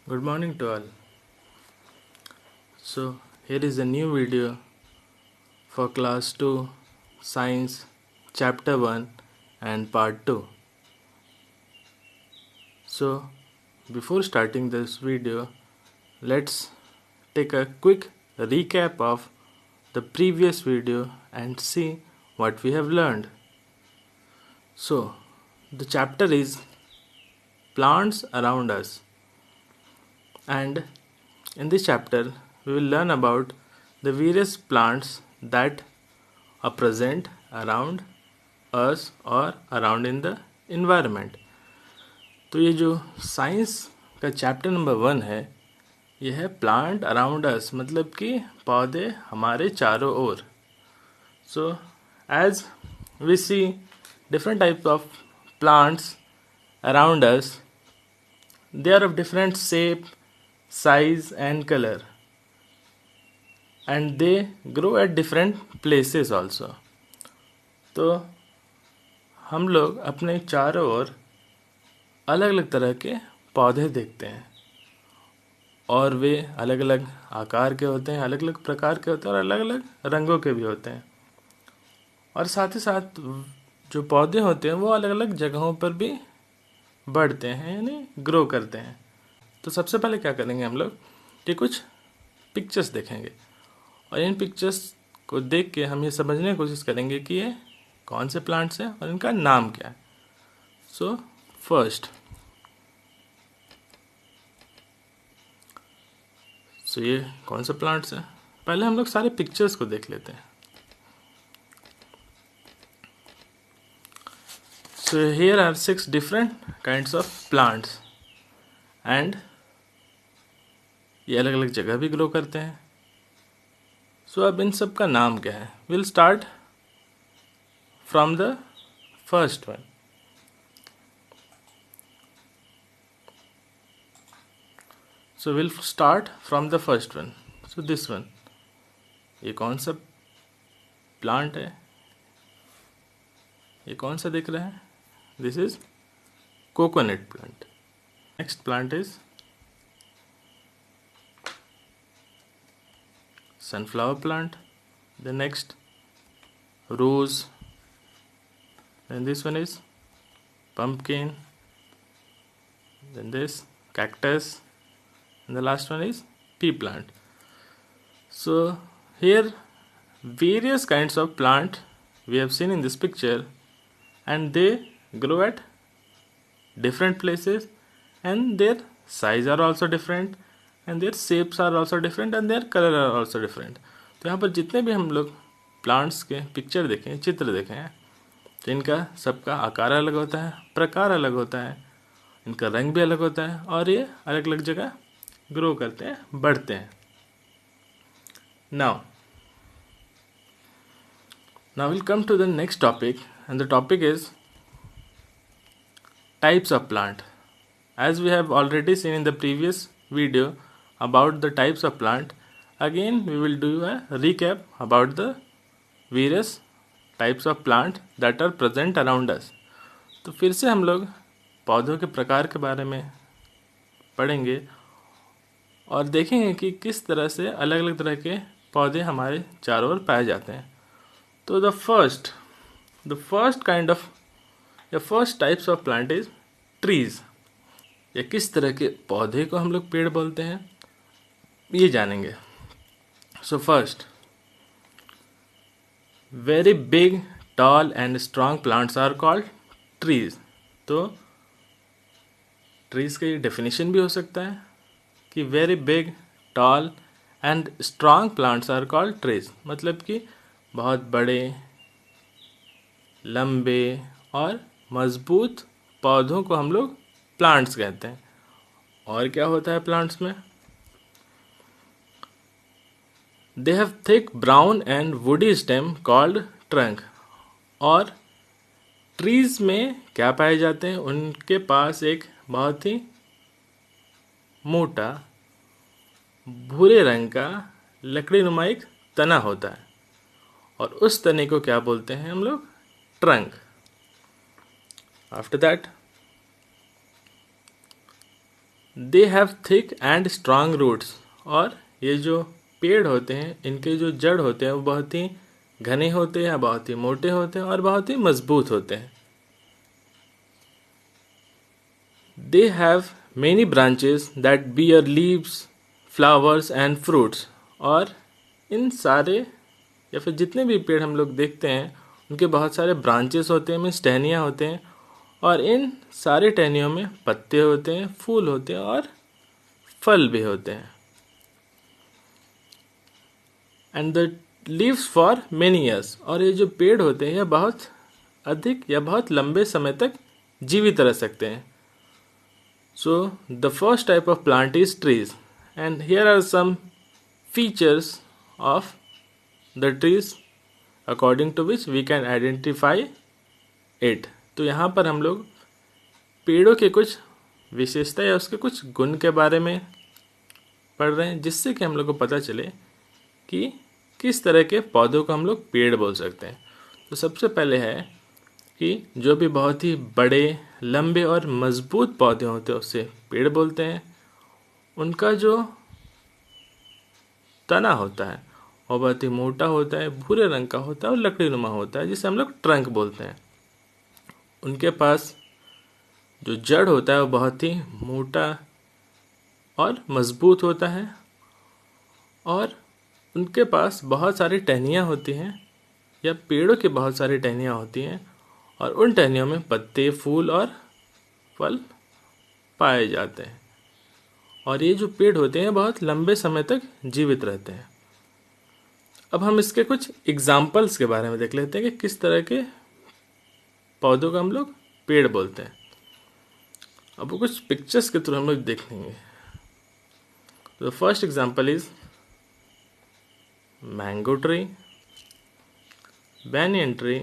Good morning to all. So, here is a new video for class 2 science chapter 1 and part 2. So, before starting this video, let's take a quick recap of the previous video and see what we have learned. So, the chapter is plants around us, and in this chapter we will learn about the various plants that are present around us or around in the environment. तो ये जो science का chapter number 1 है, यह है plant around us, मतलब कि पौधे हमारे चारों ओर. So as we see different types of plants around us, they are of different shape, size and color, and they grow at different places also. तो हम लोग अपने चारों ओर अलग अलग तरह के पौधे देखते हैं और वे अलग अलग आकार के होते हैं, अलग अलग प्रकार के होते हैं और अलग अलग रंगों के भी होते हैं. और साथ ही साथ जो पौधे होते हैं वो अलग अलग जगहों पर भी बढ़ते हैं, यानी ग्रो करते हैं. तो सबसे पहले क्या करेंगे हम लोग कि कुछ पिक्चर्स देखेंगे और इन पिक्चर्स को देख के हम ये समझने की कोशिश करेंगे कि ये कौन से प्लांट्स हैं और इनका नाम क्या है. सो फर्स्ट, ये कौन से प्लांट्स हैं, पहले हम लोग सारे पिक्चर्स को देख लेते हैं. So here are 6 different kinds of plants and ये अलग अलग जगह भी ग्रो करते हैं. सो अब इन सब का नाम क्या है. Will start from the first one. So will start from the first one. So this one, ये कौन सा प्लांट है, ये कौन सा दिख रहा है. This is coconut plant. Next plant is sunflower plant. The next, rose. Then this one is pumpkin. Then this cactus, and the last one is pea plant. So here various kinds of plant we have seen in this picture, and they grow at different places, and their size are also different, and their shapes are also different, and their color are also different. तो यहाँ पर जितने भी हम लोग plants के picture देखें, चित्र देखें हैं, तो इनका सबका आकार अलग होता है, प्रकार अलग होता है, इनका रंग भी अलग होता है और ये अलग अलग जगह ग्रो करते हैं, बढ़ते हैं. Now we'll come to the next topic, and the topic is types of plant. As we have already seen in the previous video about the types of plant, again we will do a recap about the various types of plant that are present around us. तो फिर से हम लोग पौधों के प्रकार के बारे में पढ़ेंगे और देखेंगे कि किस तरह से अलग अलग तरह के पौधे हमारे चारों ओर पाए जाते हैं. तो द फर्स्ट काइंड ऑफ या first types of plant is trees. या किस तरह के पौधे को हम लोग पेड़ बोलते हैं ये जानेंगे. So first, very big, tall and strong plants are called trees. तो ट्रीज का ये डेफिनेशन भी हो सकता है कि very big, tall and strong plants are called trees, मतलब कि बहुत बड़े, लंबे और मजबूत पौधों को हम लोग प्लांट्स कहते हैं. और क्या होता है प्लांट्स में, दे have thick brown and woody stem called trunk. और ट्रीज में क्या पाए जाते हैं, उनके पास एक बहुत ही मोटा भूरे रंग का लकड़ी नुमा एक तना होता है और उस तने को क्या बोलते हैं हम लोग, trunk. After that they have thick and strong roots, और ये जो पेड़ होते हैं इनके जो जड़ होते हैं वो बहुत ही घने होते हैं, बहुत ही मोटे होते हैं और बहुत ही मजबूत होते हैं। They have many branches that bear leaves, flowers and fruits, और इन सारे या फिर जितने भी पेड़ हम लोग देखते हैं उनके बहुत सारे ब्रांचेस होते हैं, मीन्स टहनियाँ होते हैं, और इन सारे टहनियों में पत्ते होते हैं, फूल होते हैं और फल भी होते हैं। And the leaves for many years, और ये जो पेड़ होते हैं यह बहुत अधिक या बहुत लंबे समय तक जीवित रह सकते हैं। So the first type of plant is trees, and here are some features of the trees according to which we can identify it. तो यहाँ पर हम लोग पेड़ों के कुछ विशेषता या उसके कुछ गुण के बारे में पढ़ रहे हैं, जिससे कि हम लोग को पता चले कि किस तरह के पौधों को हम लोग पेड़ बोल सकते हैं। तो सबसे पहले है कि जो भी बहुत ही बड़े, लंबे और मजबूत पौधे होते हैं उससे पेड़ बोलते हैं। उनका जो तना होता है वो बहुत ही मोटा होता है, भूरे रंग का होता है और लकड़ीनुमा होता है, जिसे हम लोग ट्रंक बोलते हैं। उनके पास जो जड़ होता है वो बहुत ही मोटा और मजबूत होता है, और उनके पास बहुत सारी टहनियाँ होती हैं या पेड़ों की बहुत सारी टहनियाँ होती हैं, और उन टहनियों में पत्ते, फूल और फल पाए जाते हैं। और ये जो पेड़ होते हैं बहुत लंबे समय तक जीवित रहते हैं। अब हम इसके कुछ एग्जाम्पल्स के बारे में देख लेते हैं कि किस तरह के पौधों को हम लोग पेड़ बोलते हैं। अब वो कुछ पिक्चर्स के थ्रू हम लोग देख लेंगे। तो first example is mango tree, banyan tree,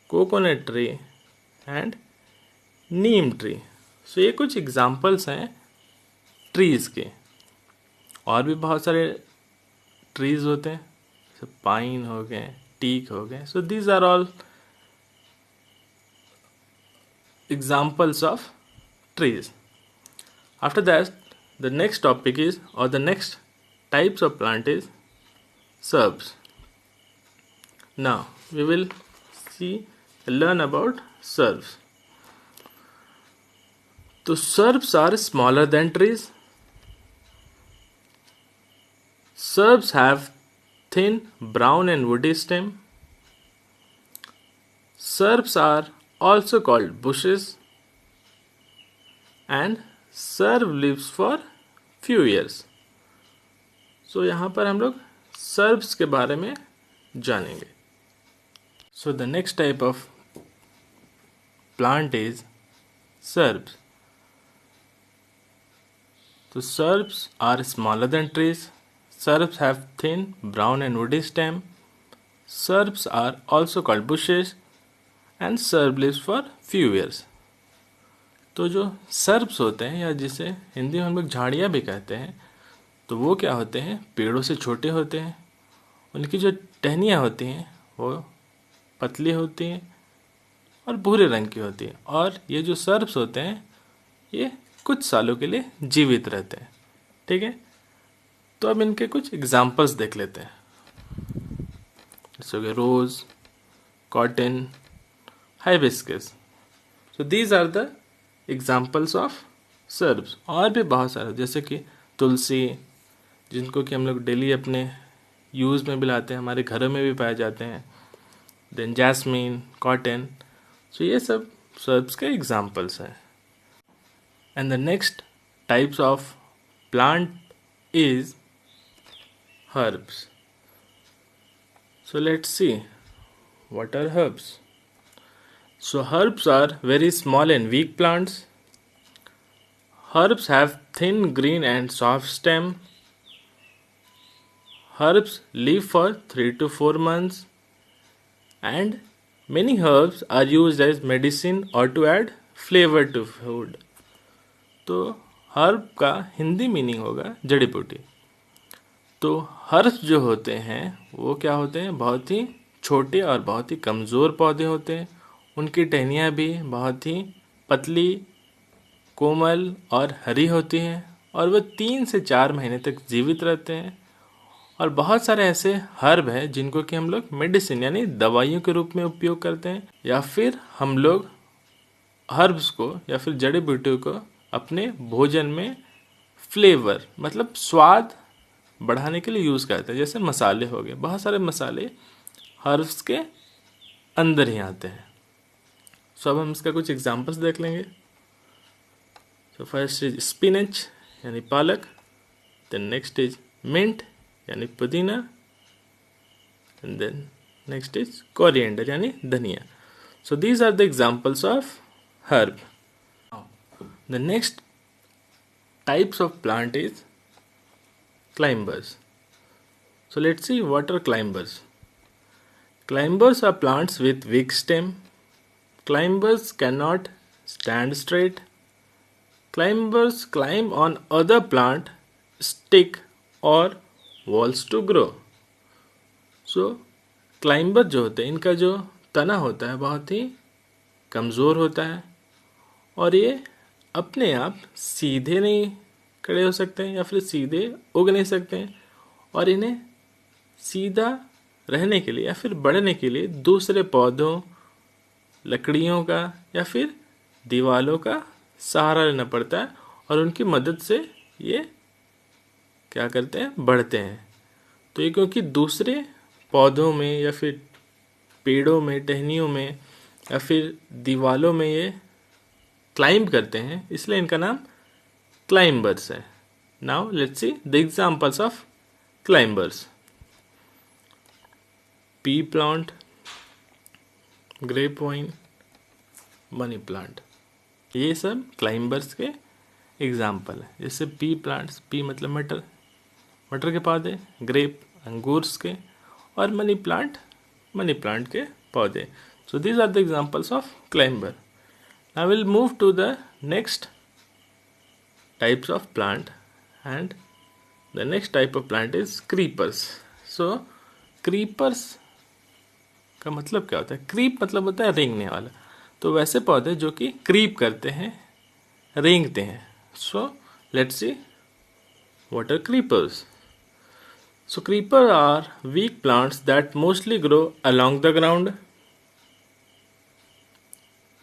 coconut tree and neem tree. So ये कुछ एग्जाम्पल्स हैं ट्रीज़ के। और भी बहुत सारे ट्रीज़ होते हैं, जैसे पाइन हो गए, टीक हो गए। So these are all examples of trees. After that, the next topic is, or the next types of plant is shrubs. Now we will learn about shrubs. So shrubs are smaller than trees. Shrubs have thin brown and woody stem. Shrubs are also called bushes, and shrub lives for few years. So यहाँ पर हम लोग shrubs के बारे में जानेंगे. So the next type of plant is shrubs. So shrubs are smaller than trees. Shrubs have thin brown and woody stem. Shrubs are also called bushes, and shrub lives for few years. तो जो shrubs होते हैं, या जिसे हिंदी में हम लोग झाड़ियाँ भी कहते हैं, तो वो क्या होते हैं, पेड़ों से छोटे होते हैं। उनकी जो टहनियाँ होती हैं वो पतली होती हैं और भूरे रंग की होती हैं। और ये जो सर्ब्स होते हैं ये कुछ सालों के लिए जीवित रहते हैं। ठीक है, तो अब इनके कुछ एग्जाम्पल्स देख लेते हैं, जैसे rose, cotton, hibiscus. So these are the examples of shrubs. और भी बहुत सारे, जैसे कि तुलसी, जिनको कि हम लोग डेली अपने यूज़ में भी लाते हैं, हमारे घरों में भी पाए जाते हैं। Then jasmine, cotton. सो ये सब सर्ब्स के एग्जाम्पल्स हैं। And the next types of plant is herbs. So let's see, what are herbs? So herbs are very small and weak plants. Herbs have thin green and soft stem. Herbs live for 3 to 4 months. And many herbs are used as medicine or to add flavor to food. तो herb का Hindi meaning होगा जड़ी बूटी। तो herbs जो होते हैं वो क्या होते हैं, बहुत ही छोटे और बहुत ही कमज़ोर पौधे होते हैं। उनकी टहनियाँ भी बहुत ही पतली कोमल और हरी होती हैं और वे 3 से 4 महीने तक जीवित रहते हैं। और बहुत सारे ऐसे हर्ब हैं जिनको कि हम लोग मेडिसिन यानी दवाइयों के रूप में उपयोग करते हैं, या फिर हम लोग हर्ब्स को या फिर जड़ी बूटियों को अपने भोजन में फ्लेवर मतलब स्वाद बढ़ाने के लिए यूज़ करते हैं। जैसे मसाले हो गए, बहुत सारे मसाले हर्ब्स के अंदर ही आते हैं। सो अब हम इसका कुछ एग्जांपल्स देख लेंगे। सो फर्स्ट इज स्पिनच यानी पालक, देन नेक्स्ट इज मिंट यानी पुदीना, and then next is coriander यानी धनिया। So these are the examples of herb. The next types of plant is climbers. So let's see what are climbers. Climbers are plants with weak stem. Climbers cannot stand straight. Climbers climb on other plant, stick or walls to grow. So climber जो होते हैं, इनका जो तना होता है बहुत ही कमज़ोर होता है और ये अपने आप सीधे नहीं खड़े हो सकते हैं या फिर सीधे उग नहीं सकते हैं, और इन्हें सीधा रहने के लिए या फिर बढ़ने के लिए दूसरे पौधों, लकड़ियों का या फिर दीवालों का सहारा लेना पड़ता है और उनकी मदद से ये क्या करते हैं, बढ़ते हैं। तो ये क्योंकि दूसरे पौधों में या फिर पेड़ों में, टहनियों में या फिर दीवालों में ये क्लाइंब करते हैं, इसलिए इनका नाम क्लाइंबर्स है। Now let's see the examples of climbers. Pea plant, grape vine, money plant, ये सब क्लाइंबर्स के एग्जाम्पल है। जैसे पी प्लांट्स, पी मतलब मटर, मटर के पौधे, ग्रेप अंगूर के, और मनी प्लांट के पौधे। So these are the examples of climber. Now we'll move to the next types of plant, and the next type of plant is creepers. So creepers का मतलब क्या होता है? क्रीप मतलब होता है रेंगने वाला। तो वैसे पौधे जो कि क्रीप करते हैं, रेंगते हैं। So let's see what are creepers. So creepers are weak plants that mostly grow along the ground.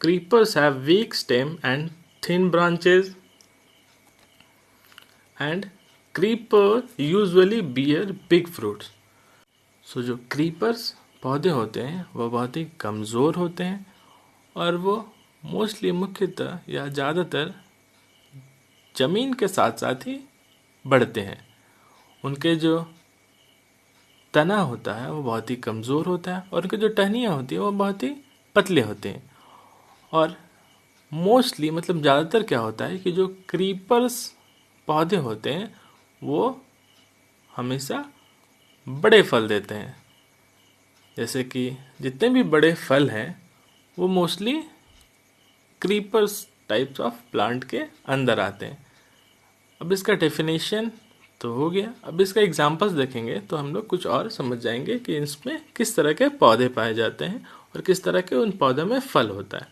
Creepers have weak stem and thin branches, and creeper usually bear big fruits. So जो creepers पौधे होते हैं वो बहुत ही कमज़ोर होते हैं और वो मोस्टली मुख्यतः या ज़्यादातर ज़मीन के साथ साथ ही बढ़ते हैं। उनके जो तना होता है वो बहुत ही कमज़ोर होता है और उनकी जो टहनियाँ होती हैं वो बहुत ही पतले होते हैं। और मोस्टली मतलब ज़्यादातर क्या होता है कि जो क्रीपर्स पौधे होते हैं वो हमेशा बड़े फल देते हैं। जैसे कि जितने भी बड़े फल हैं वो mostly creepers types of plant के अंदर आते हैं। अब इसका डेफिनेशन तो हो गया, अब इसका एग्जांपल्स देखेंगे तो हम लोग कुछ और समझ जाएंगे कि इसमें किस तरह के पौधे पाए जाते हैं और किस तरह के उन पौधों में फल होता है।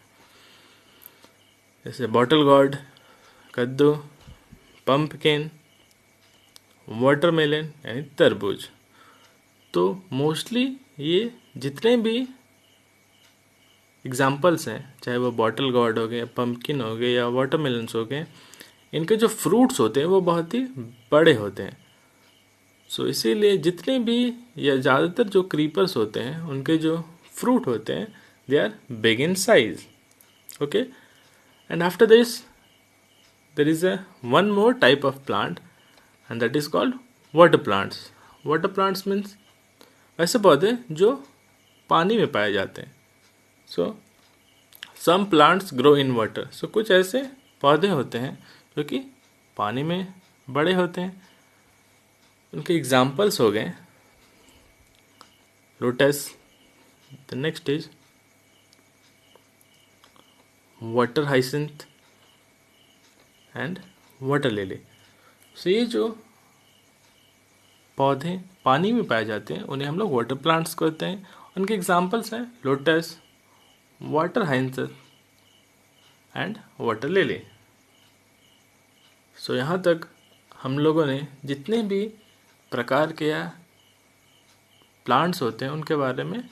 जैसे बॉटल गॉर्ड, कद्दू, पंपकिन, वाटरमेलन यानी तरबूज। तो मोस्टली ये जितने भी एग्जाम्पल्स हैं, चाहे वो बॉटल गॉर्ड हो गए, पंपकिन हो गए या वाटरमेलन्स हो गए, इनके जो फ्रूट्स होते हैं वो बहुत ही बड़े होते हैं। सो इसीलिए जितने भी या ज़्यादातर जो क्रीपर्स होते हैं उनके जो फ्रूट होते हैं they are big in size. Okay, and after this there is a one more type of plant and that is called water plants. Water plants means ऐसे पौधे जो पानी में पाए जाते हैं। So some plants grow in water. So कुछ ऐसे पौधे होते हैं जो कि पानी में बड़े होते हैं। उनके एग्जाम्पल्स हो गए lotus, the next is water hyacinth and water lily. So ये जो पौधे पानी में पाए जाते हैं उन्हें हम लोग वाटर प्लांट्स कहते हैं। उनके एग्जांपल्स हैं lotus, water hyacinth and water lily. So यहाँ तक हम लोगों ने जितने भी प्रकार के या प्लांट्स होते हैं उनके बारे में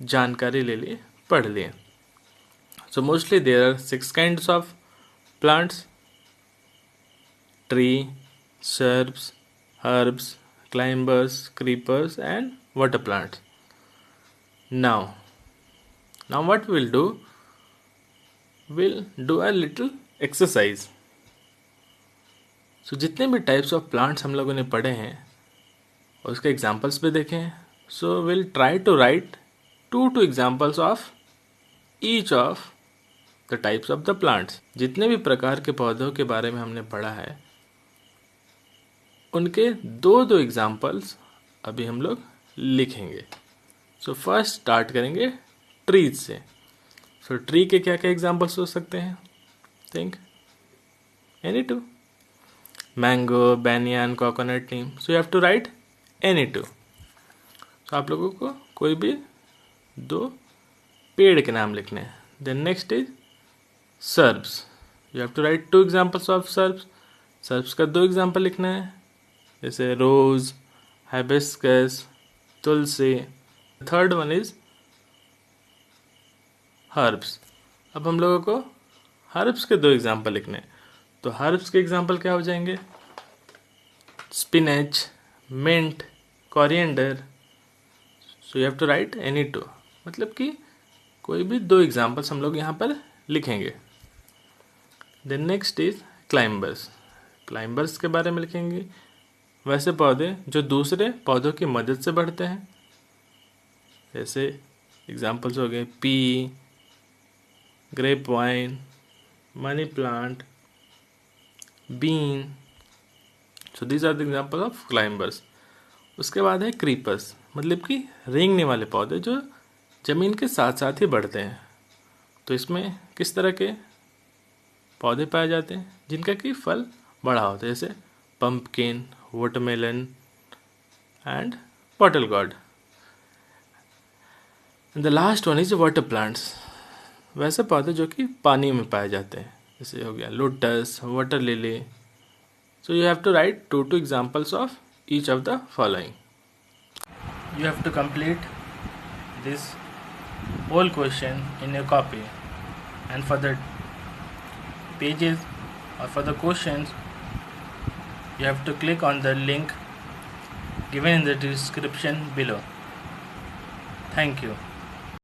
जानकारी ले ली, पढ़ लिए. So mostly there are 6 kinds of plants: tree, shrubs, herbs, climbers, creepers and water plants. Now what we'll do, we'll do a little exercise. So जितने भी types of plants हम लोगों ने पढ़े हैं और उसके examples भी देखे हैं. So we'll try to write 2 examples of each of the types of the plants. जितने भी प्रकार के पौधों के बारे में हमने पढ़ा है उनके 2 एग्जाम्पल्स अभी हम लोग लिखेंगे. सो फर्स्ट स्टार्ट करेंगे ट्रीज से. सो ट्री के क्या क्या एग्जाम्पल्स हो सकते हैं? Think any 2. Mango, banyan, coconut, neem. So you have to write any 2. सो आप लोगों को कोई भी 2 पेड़ के नाम लिखने हैं. Then next is shrubs. You have to write 2 examples of shrubs. Shrubs का 2 एग्जाम्पल लिखना है, जैसे रोज, हाइबिस्कस, तुलसी. Third one is herbs. अब हम लोगों को हर्ब्स के 2 एग्जाम्पल लिखने हैं. तो हर्ब्स के एग्जाम्पल क्या हो जाएंगे? Spinach, mint, coriander. So you have to write any 2. मतलब कि कोई भी 2 एग्जाम्पल्स हम लोग यहाँ पर लिखेंगे. Then next is climbers. Climbers के बारे में लिखेंगे वैसे पौधे जो दूसरे पौधों की मदद से बढ़ते हैं. जैसे एग्जाम्पल्स हो गए pea, grape vine, money plant, bean. So these are the example of climbers. उसके बाद है क्रीपर्स, मतलब कि रेंगने वाले पौधे जो ज़मीन के साथ साथ ही बढ़ते हैं. तो इसमें किस तरह के पौधे पाए जाते हैं? जिनका कि फल बड़ा होता है, जैसे pumpkin, watermelon and bottle gourd. And the last one is water plants. वैसे पौधे जो कि पानी में पाए जाते हैं, जैसे हो गया lotus, water lily. So you have to write 2 examples of each of the following. You have to complete this whole question in your copy, and for the pages or for the questions you have to click on the link given in the description below. Thank you.